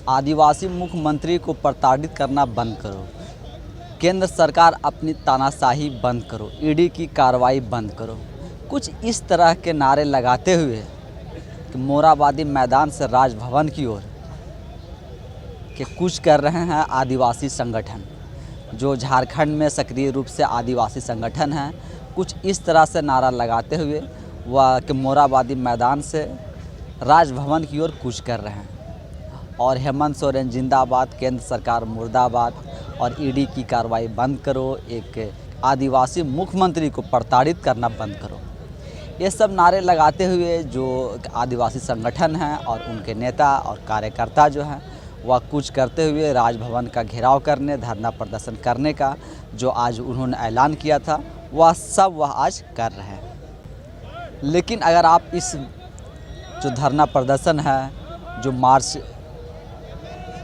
आदिवासी मुख्यमंत्री को प्रताड़ित करना बंद करो। केंद्र सरकार अपनी तानाशाही बंद करो। ईडी की कार्रवाई बंद करो। कुछ इस तरह के नारे लगाते हुए कि मोराबादी मैदान से राजभवन की ओर के कूच कर रहे हैं आदिवासी संगठन, जो झारखंड में सक्रिय रूप से आदिवासी संगठन हैं। कुछ इस तरह से नारा लगाते हुए वह कि मोराबादी मैदान से राजभवन की ओर कूच कर रहे हैं। और हेमंत सोरेन जिंदाबाद, केंद्र सरकार मुर्दाबाद और ईडी की कार्रवाई बंद करो, एक आदिवासी मुख्यमंत्री को प्रताड़ित करना बंद करो, ये सब नारे लगाते हुए जो आदिवासी संगठन हैं और उनके नेता और कार्यकर्ता जो हैं वह कूच करते हुए राजभवन का घेराव करने, धरना प्रदर्शन करने का जो आज उन्होंने ऐलान किया था वह आज कर रहे हैं। लेकिन अगर आप इस जो धरना प्रदर्शन है, जो मार्च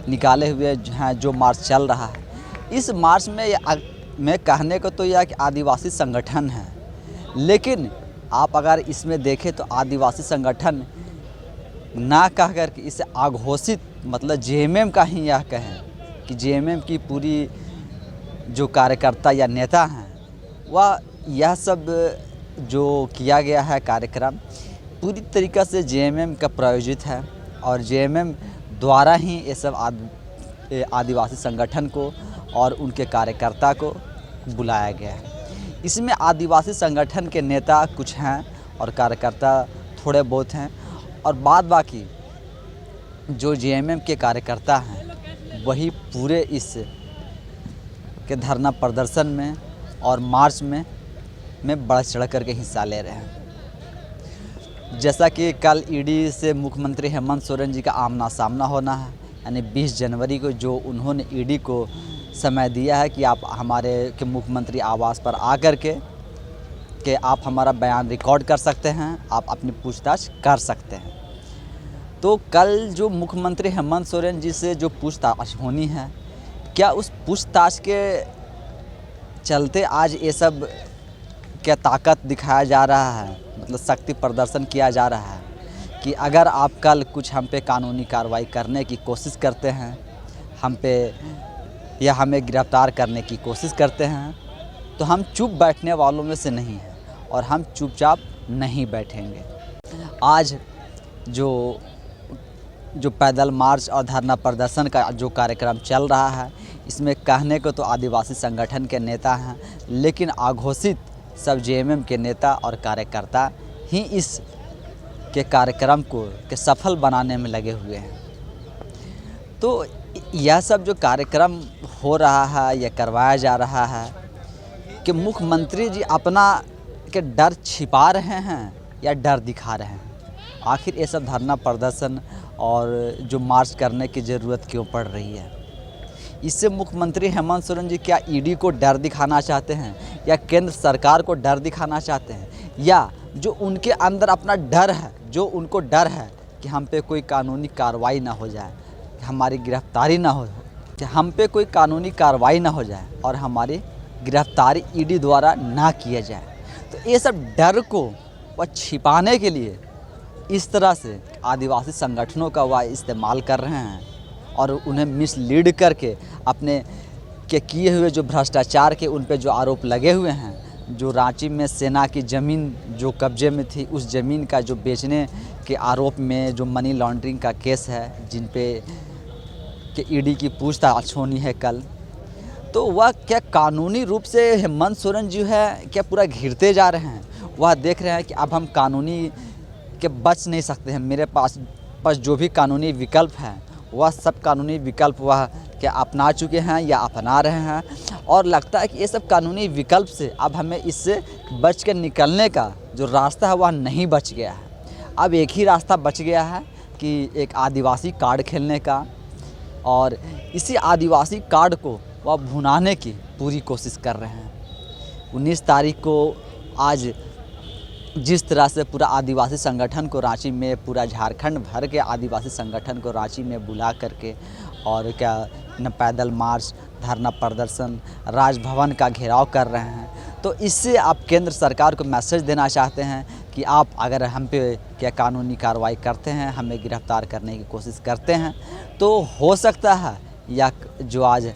निकाले हुए हैं, जो मार्च चल रहा है, इस मार्च में कहने को तो यह कि आदिवासी संगठन है, लेकिन आप अगर इसमें देखें तो आदिवासी संगठन ना कह कर के इसे अघोषित मतलब जेएमएम का ही यह कहें कि जेएमएम की पूरी जो कार्यकर्ता या नेता हैं वह यह सब जो किया गया है कार्यक्रम पूरी तरीक़े से जेएमएम का प्रायोजित है और जेएमएम द्वारा ही ये सब आदिवासी संगठन को और उनके कार्यकर्ता को बुलाया गया है। इसमें आदिवासी संगठन के नेता कुछ हैं और कार्यकर्ता थोड़े बहुत हैं और बाद बाकी जो जेएमएम के कार्यकर्ता हैं वही पूरे इस के धरना प्रदर्शन में और मार्च में बढ़ चढ़ कर के हिस्सा ले रहे हैं। जैसा कि कल ईडी से मुख्यमंत्री हेमंत सोरेन जी का आमना सामना होना है, यानी 20 जनवरी को जो उन्होंने ईडी को समय दिया है कि आप हमारे के मुख्यमंत्री आवास पर आकर के आप हमारा बयान रिकॉर्ड कर सकते हैं, आप अपनी पूछताछ कर सकते हैं। तो कल जो मुख्यमंत्री हेमंत सोरेन जी से जो पूछताछ होनी है, क्या उस पूछताछ के चलते आज ये सब क्या ताकत दिखाया जा रहा है, मतलब शक्ति प्रदर्शन किया जा रहा है कि अगर आप कल कुछ हम पे कानूनी कार्रवाई करने की कोशिश करते हैं, हम पे या हमें गिरफ्तार करने की कोशिश करते हैं, तो हम चुप बैठने वालों में से नहीं हैं और हम चुपचाप नहीं बैठेंगे। आज जो पैदल मार्च और धरना प्रदर्शन का जो कार्यक्रम चल रहा है, इसमें कहने को तो आदिवासी संगठन के नेता हैं, लेकिन अघोषित सब जेएमएम के नेता और कार्यकर्ता ही इस के कार्यक्रम को के सफल बनाने में लगे हुए हैं। तो यह सब जो कार्यक्रम हो रहा है या करवाया जा रहा है कि मुख्यमंत्री जी अपना के डर छिपा रहे हैं या डर दिखा रहे हैं। आखिर ये सब धरना प्रदर्शन और जो मार्च करने की ज़रूरत क्यों पड़ रही है? इससे मुख्यमंत्री हेमंत सोरेन जी क्या ईडी को डर दिखाना चाहते हैं या केंद्र सरकार को डर दिखाना चाहते हैं, या जो उनके अंदर अपना डर है, जो उनको डर है कि हम पे कोई कानूनी कार्रवाई ना हो जाए, हमारी गिरफ्तारी ना हो, कि हम पे कोई कानूनी कार्रवाई ना हो जाए और हमारी गिरफ्तारी ईडी द्वारा ना किया जाए। तो ये सब डर को वह छिपाने के लिए इस तरह से आदिवासी संगठनों का वह इस्तेमाल कर रहे हैं और उन्हें मिसलीड करके अपने के किए हुए जो भ्रष्टाचार के उन पे जो आरोप लगे हुए हैं, जो रांची में सेना की ज़मीन जो कब्जे में थी, उस ज़मीन का जो बेचने के आरोप में जो मनी लॉन्ड्रिंग का केस है, जिन पे कि ईडी की पूछताछ होनी है कल, तो वह क्या कानूनी रूप से हेमंत सोरेन जी है क्या पूरा घिरते जा रहे हैं। वह देख रहे हैं कि अब हम कानूनी के बच नहीं सकते हैं, मेरे पास जो भी कानूनी विकल्प हैं वह सब कानूनी विकल्प वह क्या अपना चुके हैं या अपना रहे हैं, और लगता है कि ये सब कानूनी विकल्प से अब हमें इससे बच के निकलने का जो रास्ता है वह नहीं बच गया है। अब एक ही रास्ता बच गया है कि एक आदिवासी कार्ड खेलने का, और इसी आदिवासी कार्ड को वह भुनाने की पूरी कोशिश कर रहे हैं। 19 तारीख को आज जिस तरह से पूरा आदिवासी संगठन को रांची में, पूरा झारखंड भर के आदिवासी संगठन को रांची में बुला करके और क्या न पैदल मार्च, धरना प्रदर्शन, राजभवन का घेराव कर रहे हैं, तो इससे आप केंद्र सरकार को मैसेज देना चाहते हैं कि आप अगर हम पे क्या कानूनी कार्रवाई करते हैं, हमें गिरफ़्तार करने की कोशिश करते हैं, तो हो सकता है या जो आज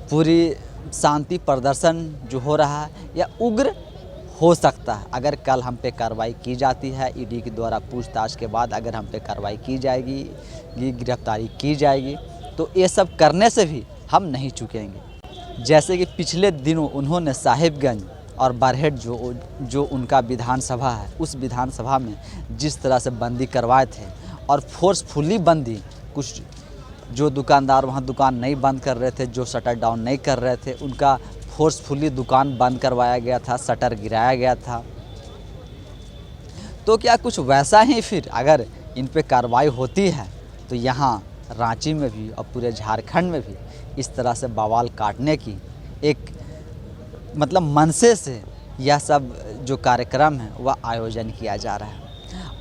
पूरी शांति प्रदर्शन जो हो रहा है या उग्र हो सकता है। अगर कल हम पे कार्रवाई की जाती है, ईडी के द्वारा पूछताछ के बाद अगर हम पे कार्रवाई की जाएगी, गिरफ्तारी की जाएगी, तो ये सब करने से भी हम नहीं चूकेंगे। जैसे कि पिछले दिनों उन्होंने साहिबगंज और बरहेट जो उनका विधानसभा है, उस विधानसभा में जिस तरह से बंदी करवाए थे और फोर्सफुली बंदी, कुछ जो दुकानदार वहाँ दुकान नहीं बंद कर रहे थे, जो शटर डाउन नहीं कर रहे थे, उनका फोर्सफुली दुकान बंद करवाया गया था, शटर गिराया गया था। तो क्या कुछ वैसा ही फिर अगर इन पे कार्रवाई होती है तो यहाँ रांची में भी और पूरे झारखंड में भी इस तरह से बवाल काटने की एक मतलब मनसे से यह सब जो कार्यक्रम है वह आयोजन किया जा रहा है।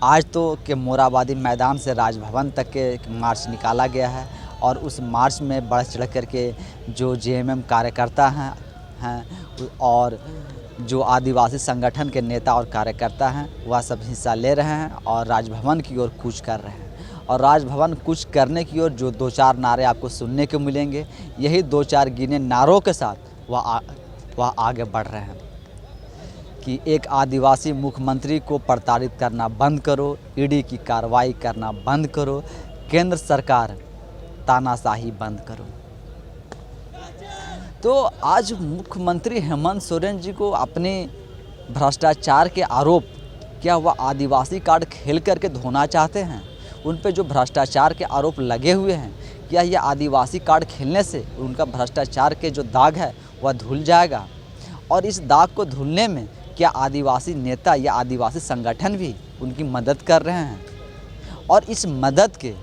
आज तो के मोराबादी मैदान से राजभवन तक के मार्च निकाला गया है और उस मार्च में बढ़ चढ़ कर के जो जेएमएम कार्यकर्ता हैं और जो आदिवासी संगठन के नेता और कार्यकर्ता हैं वह सब हिस्सा ले रहे हैं और राजभवन की ओर कूच कर रहे हैं। और राजभवन कूच करने की ओर जो 2-4 नारे आपको सुनने को मिलेंगे, यही 2-4 गिने नारों के साथ वह आगे बढ़ रहे हैं कि एक आदिवासी मुख्यमंत्री को प्रताड़ित करना बंद करो, ईडी की कार्रवाई करना बंद करो, केंद्र सरकार तानाशाही बंद करो। तो आज मुख्यमंत्री हेमंत सोरेन जी को अपने भ्रष्टाचार के आरोप, क्या वह आदिवासी कार्ड खेल करके धोना चाहते हैं? उन पे जो भ्रष्टाचार के आरोप लगे हुए हैं, क्या यह आदिवासी कार्ड खेलने से उनका भ्रष्टाचार के जो दाग है वह धुल जाएगा? और इस दाग को धुलने में क्या आदिवासी नेता या आदिवासी संगठन भी उनकी मदद कर रहे हैं? और इस मदद के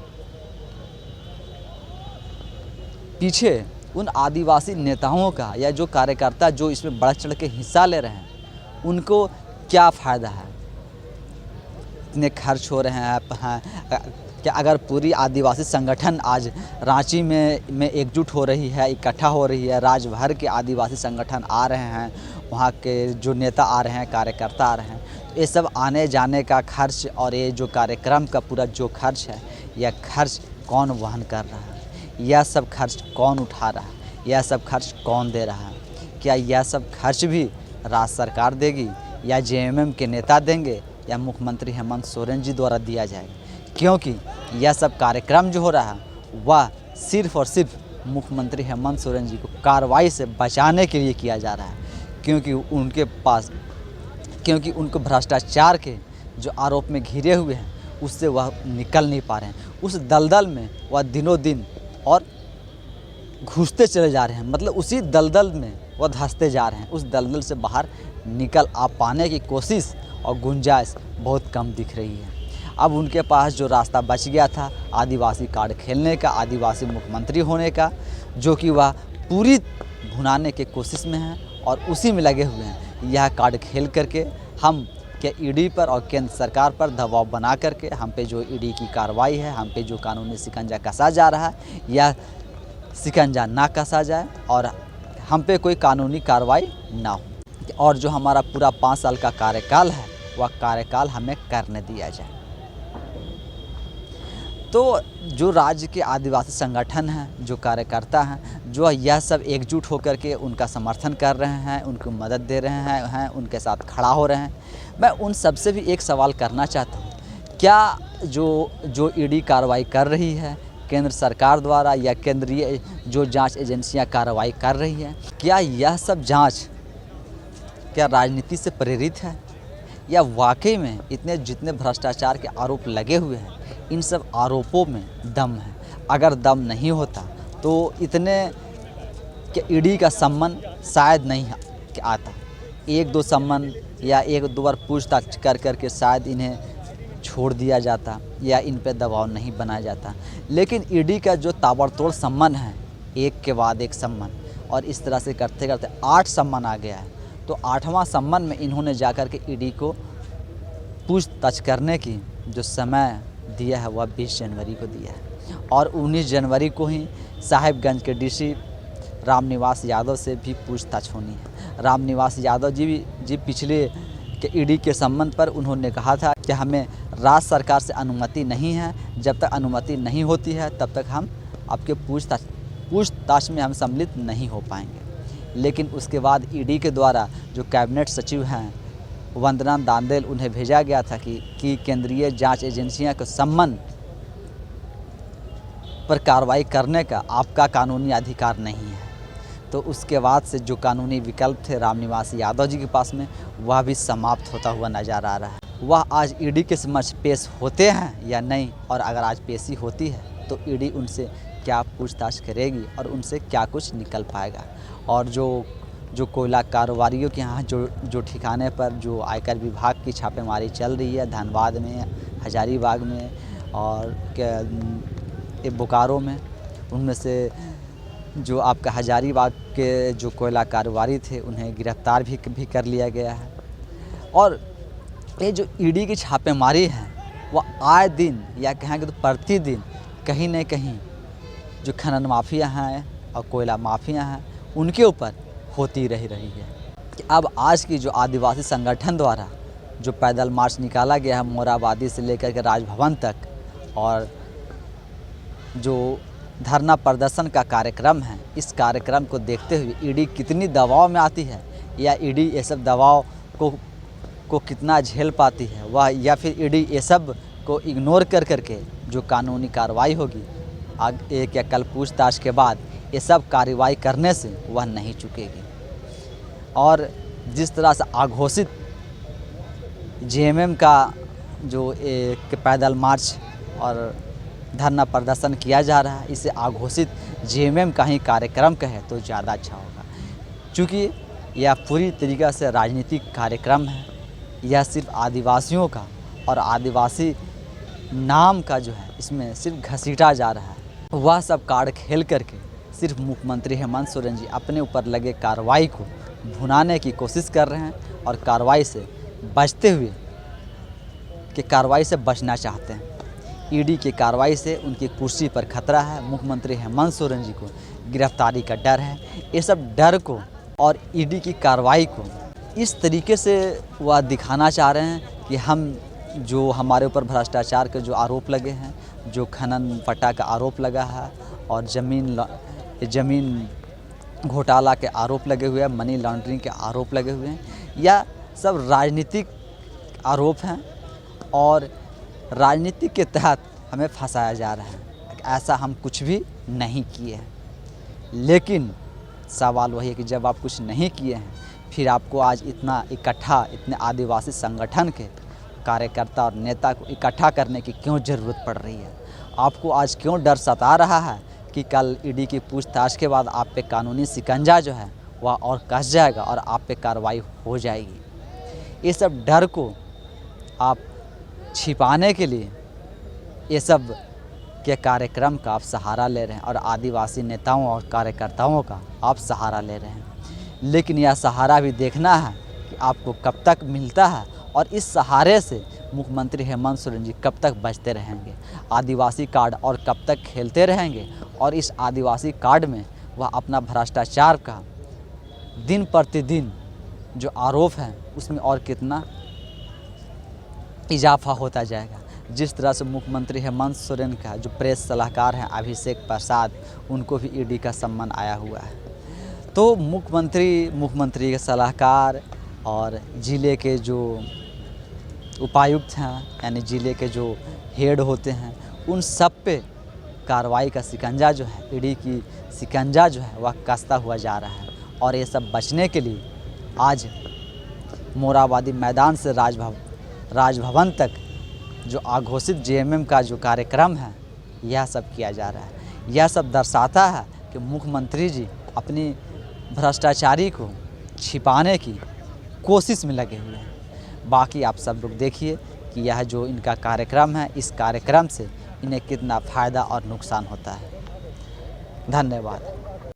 पीछे उन आदिवासी नेताओं का या जो कार्यकर्ता जो इसमें बढ़ चढ़ के हिस्सा ले रहे हैं, उनको क्या फ़ायदा है? इतने खर्च हो रहे हैं क्या अगर पूरी आदिवासी संगठन आज रांची में एकजुट हो रही है, इकट्ठा हो रही है, राज्य भर के आदिवासी संगठन आ रहे हैं, वहाँ के जो नेता आ रहे हैं, कार्यकर्ता आ रहे हैं, तो ये सब आने जाने का खर्च और ये जो कार्यक्रम का पूरा जो खर्च है, यह खर्च कौन वहन कर रहा है? यह सब खर्च कौन उठा रहा है? यह सब खर्च कौन दे रहा है? क्या यह सब खर्च भी राज्य सरकार देगी या जेएमएम के नेता देंगे या मुख्यमंत्री हेमंत सोरेन जी द्वारा दिया जाएगा? क्योंकि यह सब कार्यक्रम जो हो रहा है वह सिर्फ़ और सिर्फ मुख्यमंत्री हेमंत सोरेन जी को कार्रवाई से बचाने के लिए किया जा रहा है, क्योंकि उनको भ्रष्टाचार के जो आरोप में घिरे हुए हैं उससे वह निकल नहीं पा रहे हैं। उस दलदल में वह दिनों दिन और घुसते चले जा रहे हैं, मतलब उसी दलदल में वह धंसते जा रहे हैं। उस दलदल से बाहर निकल आ पाने की कोशिश और गुंजाइश बहुत कम दिख रही है। अब उनके पास जो रास्ता बच गया था आदिवासी कार्ड खेलने का, आदिवासी मुख्यमंत्री होने का, जो कि वह पूरी भुनाने की कोशिश में है और उसी में लगे हुए हैं। यह कार्ड खेल करके हम के ईडी पर और केंद्र सरकार पर दबाव बना करके हम पे जो ईडी की कार्रवाई है, हम पे जो कानूनी शिकंजा कसा जा रहा है, यह शिकंजा ना कसा जाए और हम पे कोई कानूनी कार्रवाई ना हो, और जो हमारा पूरा 5 साल का कार्यकाल है वह कार्यकाल हमें करने दिया जाए। तो जो राज्य के आदिवासी संगठन हैं, जो कार्यकर्ता हैं, जो यह सब एकजुट होकर के उनका समर्थन कर रहे हैं, उनको मदद दे रहे हैं, उनके साथ खड़ा हो रहे हैं, मैं उन सब से भी एक सवाल करना चाहता हूँ। क्या जो ईडी कार्रवाई कर रही है केंद्र सरकार द्वारा या केंद्रीय जो जांच एजेंसियां कार्रवाई कर रही हैं, क्या यह सब जांच क्या राजनीति से प्रेरित है या वाकई में जितने भ्रष्टाचार के आरोप लगे हुए हैं इन सब आरोपों में दम है? अगर दम नहीं होता तो इतने ईडी का सम्मन शायद नहीं आता। 1-2 सम्मन या 1-2 बार पूछताछ कर के शायद इन्हें छोड़ दिया जाता या इन पे दबाव नहीं बनाया जाता। लेकिन ईडी का जो ताबड़तोड़ सम्मन है, एक के बाद एक सम्मन, और इस तरह से करते करते 8 सम्मन आ गया है। तो 8वां सम्मन में इन्होंने जाकर के ईडी को पूछताछ करने की जो समय दिया है वह 20 जनवरी को दिया है, और 19 जनवरी को ही साहिबगंज के डीसी रामनिवास यादव से भी पूछताछ होनी है। रामनिवास यादव जी पिछले कि ईडी के संबंध पर उन्होंने कहा था कि हमें राज्य सरकार से अनुमति नहीं है, जब तक अनुमति नहीं होती है तब तक हम आपके पूछताछ में हम सम्मिलित नहीं हो पाएंगे। लेकिन उसके बाद ईडी के द्वारा जो कैबिनेट सचिव हैं वंदना दांदेल, उन्हें भेजा गया था कि केंद्रीय जांच एजेंसियां के संबंध पर कार्रवाई करने का आपका कानूनी अधिकार नहीं है। तो उसके बाद से जो कानूनी विकल्प थे रामनिवास यादव जी के पास में, वह भी समाप्त होता हुआ नज़र आ रहा है। वह आज ईडी के समक्ष पेश होते हैं या नहीं, और अगर आज पेशी होती है तो ईडी उनसे क्या पूछताछ करेगी और उनसे क्या कुछ निकल पाएगा। और जो कोयला कारोबारियों के यहाँ जो ठिकाने पर जो आयकर विभाग की छापेमारी चल रही है, धनबाद में, हजारीबाग में और बोकारो में, उनमें से जो आपका हजारीबाग के जो कोयला कारोबारी थे उन्हें गिरफ्तार भी कर लिया गया है। और ये जो ईडी की छापेमारी है वह आए दिन या कहेंगे तो प्रतिदिन कहीं न कहीं जो खनन माफिया हैं और कोयला माफिया हैं उनके ऊपर होती रही है। कि अब आज की जो आदिवासी संगठन द्वारा जो पैदल मार्च निकाला गया है मोरहाबादी से लेकर के राजभवन तक, और जो धरना प्रदर्शन का कार्यक्रम है, इस कार्यक्रम को देखते हुए ईडी कितनी दबाव में आती है या ईडी ये सब दबाव को कितना झेल पाती है वह, या फिर ईडी ये सब को इग्नोर करके जो कानूनी कार्रवाई होगी एक या कल पूछताछ के बाद ये सब कार्रवाई करने से वह नहीं चुकेगी। और जिस तरह से आघोषित जेएमएम का जो एक पैदल मार्च और धरना प्रदर्शन किया जा रहा है, इसे आघोषित जेएमएम का ही कार्यक्रम कहे तो ज़्यादा अच्छा होगा, क्योंकि यह पूरी तरीक़ा से राजनीतिक कार्यक्रम है। यह सिर्फ आदिवासियों का और आदिवासी नाम का जो है इसमें सिर्फ घसीटा जा रहा है। वह सब कार्ड खेल करके सिर्फ मुख्यमंत्री हेमंत सोरेन जी अपने ऊपर लगे कार्रवाई को भुनाने की कोशिश कर रहे हैं और कार्रवाई से बचते हुए कि कार्रवाई से बचना चाहते हैं। ईडी की कार्रवाई से उनकी कुर्सी पर खतरा है, मुख्यमंत्री हेमंत सोरेन जी को गिरफ्तारी का डर है। ये सब डर को और ईडी की कार्रवाई को इस तरीके से वह दिखाना चाह रहे हैं कि हम जो हमारे ऊपर भ्रष्टाचार के जो आरोप लगे हैं, जो खनन पट्टा का आरोप लगा है और ज़मीन घोटाला के आरोप लगे हुए हैं, मनी लॉन्ड्रिंग के आरोप लगे हुए हैं, यह सब राजनीतिक आरोप हैं और राजनीति के तहत हमें फंसाया जा रहा है। ऐसा हम कुछ भी नहीं किए हैं। लेकिन सवाल वही है कि जब आप कुछ नहीं किए हैं फिर आपको आज इतने आदिवासी संगठन के कार्यकर्ता और नेता को इकट्ठा करने की क्यों ज़रूरत पड़ रही है? आपको आज क्यों डर सता रहा है कि कल ईडी की पूछताछ के बाद आप पे कानूनी शिकंजा जो है वह और कस जाएगा और आप पे कार्रवाई हो जाएगी? ये सब डर को आप छिपाने के लिए ये सब के कार्यक्रम का आप सहारा ले रहे हैं और आदिवासी नेताओं और कार्यकर्ताओं का आप सहारा ले रहे हैं। लेकिन यह सहारा भी देखना है कि आपको कब तक मिलता है और इस सहारे से मुख्यमंत्री हेमंत सोरेन जी कब तक बचते रहेंगे, आदिवासी कार्ड और कब तक खेलते रहेंगे और इस आदिवासी कार्ड में वह अपना भ्रष्टाचार का दिन प्रतिदिन जो आरोप है उसमें और कितना इजाफा होता जाएगा। जिस तरह से मुख्यमंत्री हेमंत सोरेन का जो प्रेस सलाहकार हैं अभिषेक प्रसाद, उनको भी ईडी का सम्मान आया हुआ है। तो मुख्यमंत्री के सलाहकार और ज़िले के जो उपायुक्त हैं यानी ज़िले के जो हेड होते हैं उन सब पे कार्रवाई का शिकंजा जो है, ईडी की शिकंजा जो है वह कसता हुआ जा रहा है। और ये सब बचने के लिए आज मोरहाबादी मैदान से राजभवन तक जो आघोषित जेएमएम का जो कार्यक्रम है यह सब किया जा रहा है। यह सब दर्शाता है कि मुख्यमंत्री जी अपनी भ्रष्टाचारी को छिपाने की कोशिश में लगे हुए हैं। बाकी आप सब लोग देखिए कि यह जो इनका कार्यक्रम है, इस कार्यक्रम से इन्हें कितना फ़ायदा और नुकसान होता है। धन्यवाद।